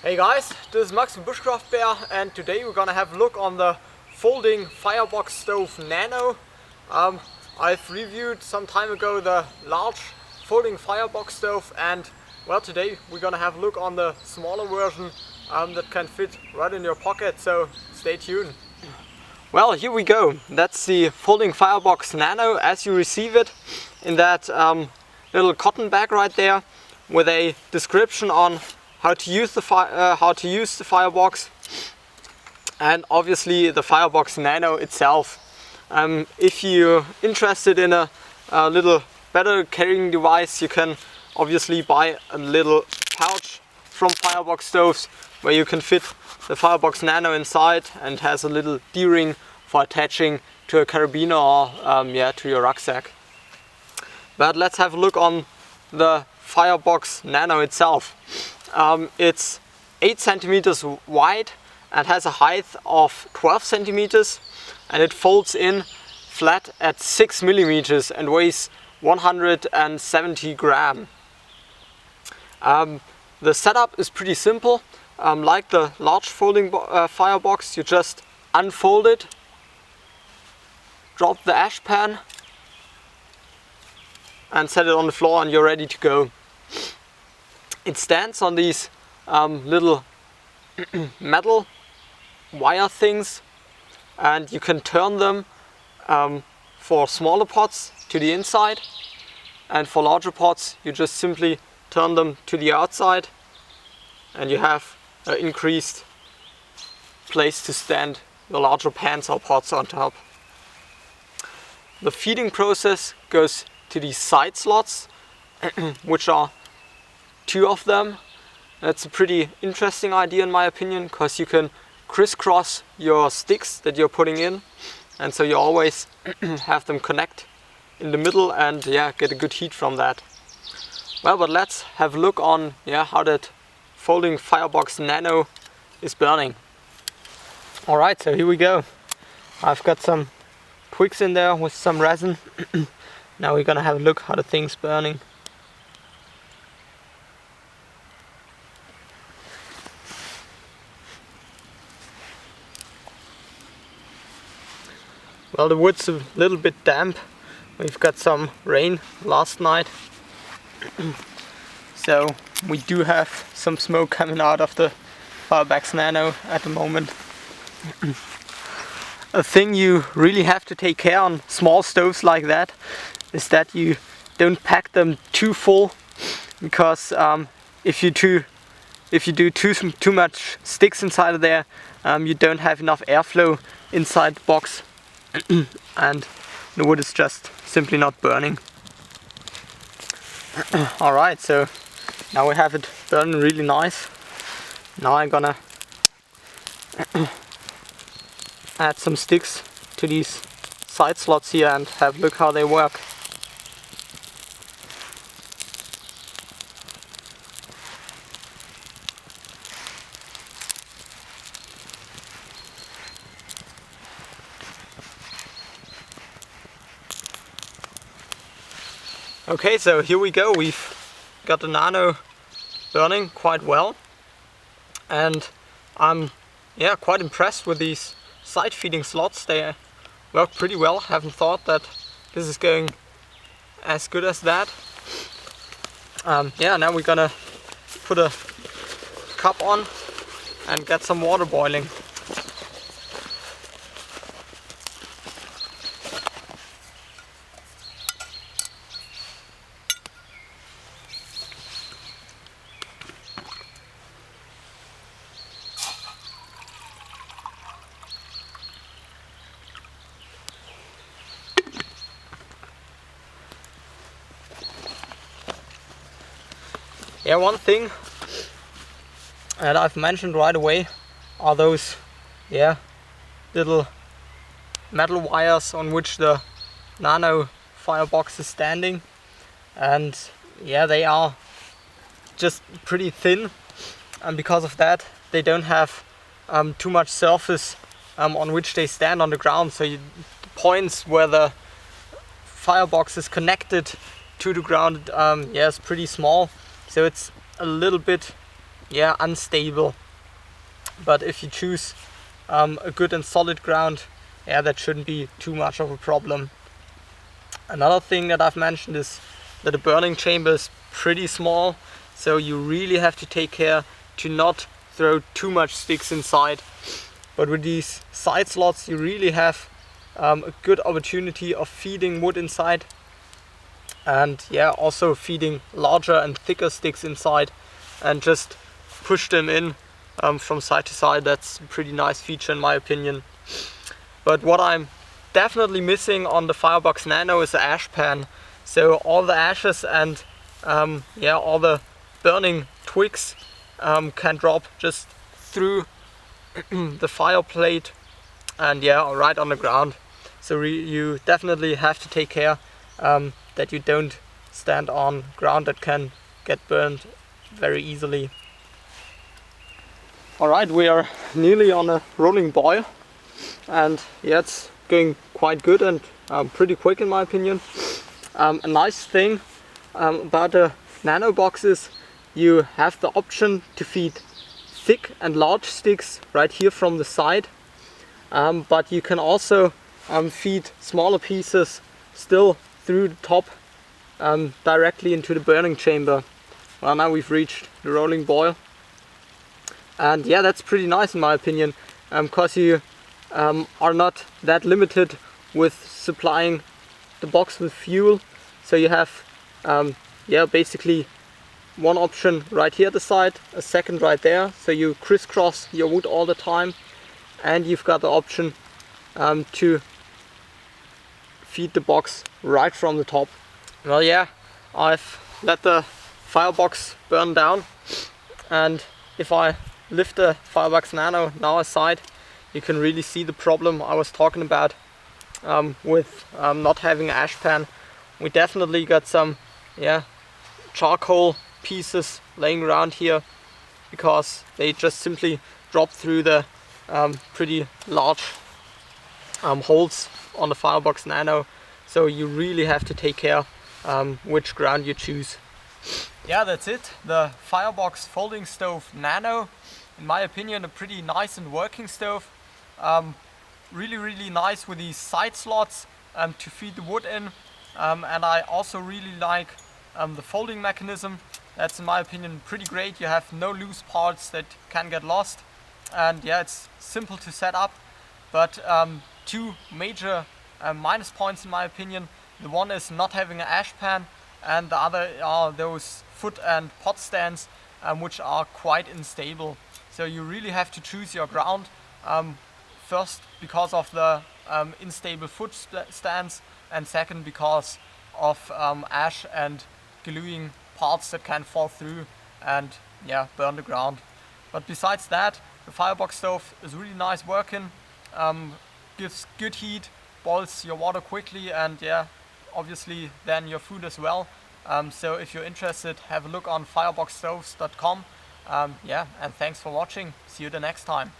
Hey guys, this is Max from Bushcraft Bear, and today we're gonna have a look on the folding Firebox stove Nano. I've reviewed some time ago the large folding Firebox stove, and well, today we're gonna have a look on the smaller version that can fit right in your pocket, so stay tuned. Well, here we go. That's the folding Firebox Nano as you receive it in that little cotton bag right there with a description on how to use the Firebox, and obviously the Firebox Nano itself. If you're interested in a little better carrying device, you can obviously buy a little pouch from Firebox stoves where you can fit the Firebox Nano inside, and has a little D-ring for attaching to a carabiner or to your rucksack. But let's have a look on the Firebox Nano itself. It's 8 centimeters wide and has a height of 12 centimeters, and it folds in flat at 6 millimeters and weighs 170 grams. The setup is pretty simple. Like the large folding Firebox, you just unfold it, drop the ash pan and set it on the floor, and you're ready to go. It stands on these little metal wire things, and you can turn them for smaller pots to the inside, and for larger pots you just simply turn them to the outside, and you have an increased place to stand the larger pans or pots on top. The feeding process goes to these side slots, which are 2 of them. That's a pretty interesting idea in my opinion, because you can crisscross your sticks that you're putting in, and so you always have them connect in the middle and get a good heat from that. Well, but let's have a look on how that folding Firebox Nano is burning. Alright, so here we go. I've got some twigs in there with some resin. Now we're gonna have a look how the thing's burning. Well, the wood's a little bit damp. We've got some rain last night. So we do have some smoke coming out of the Firebox Nano at the moment. A thing you really have to take care on small stoves like that is that you don't pack them too full, because if you do too much sticks inside of there, you don't have enough airflow inside the box, and the wood is just simply not burning. Alright, so now we have it burning really nice. Now I'm gonna add some sticks to these side slots here and have a look how they work. Okay, so here we go. We've got the Nano burning quite well, and I'm quite impressed with these side feeding slots. They work pretty well. Haven't thought that this is going as good as that. Now we're gonna put a cup on and get some water boiling. One thing that I've mentioned right away are those little metal wires on which the Nano Firebox is standing, and they are just pretty thin, and because of that they don't have too much surface on which they stand on the ground, so the points where the Firebox is connected to the ground is pretty small. So it's a little bit yeah, unstable. But if you choose a good and solid ground, yeah, that shouldn't be too much of a problem. Another thing that I've mentioned is that the burning chamber is pretty small, so you really have to take care to not throw too much sticks inside. But with these side slots you really have a good opportunity of feeding wood inside, and yeah, also feeding larger and thicker sticks inside and just push them in from side to side. That's a pretty nice feature in my opinion. But what I'm definitely missing on the Firebox Nano is the ash pan. So all the ashes and yeah, all the burning twigs can drop just through the fire plate and yeah, right on the ground. So you definitely have to take care that you don't stand on ground that can get burned very easily. Alright, we are nearly on a rolling boil, and yeah, it's going quite good and pretty quick in my opinion. A nice thing about the nano boxes, you have the option to feed thick and large sticks right here from the side, but you can also feed smaller pieces still through the top directly into the burning chamber. Well, now we've reached the rolling boil, and yeah, that's pretty nice in my opinion, because you are not that limited with supplying the box with fuel. So you have yeah, basically one option right here at the side, a second right there, so you crisscross your wood all the time, and you've got the option to feed the box right from the top. Well, yeah, I've let the firebox burn down, and if I lift the Firebox Nano now aside, you can really see the problem I was talking about with not having an ash pan. We definitely got some, yeah, charcoal pieces laying around here because they just simply drop through the pretty large holes on the Firebox Nano. So you really have to take care which ground you choose. Yeah, that's it. The Firebox Folding Stove Nano, in my opinion, a pretty nice and working stove. Really nice with these side slots to feed the wood in, and I also really like the folding mechanism. That's in my opinion pretty great. You have no loose parts that can get lost, and yeah, it's simple to set up. But two major minus points in my opinion. The one is not having an ash pan, and the other are those foot and pot stands which are quite unstable. So you really have to choose your ground. First, because of the unstable foot stands, and second, because of ash and gluing parts that can fall through and yeah, burn the ground. But besides that, the Firebox stove is really nice working, gives good heat, boils your water quickly, and yeah, obviously then your food as well. So if you're interested, have a look on fireboxstoves.com. Yeah, and thanks for watching. See you the next time.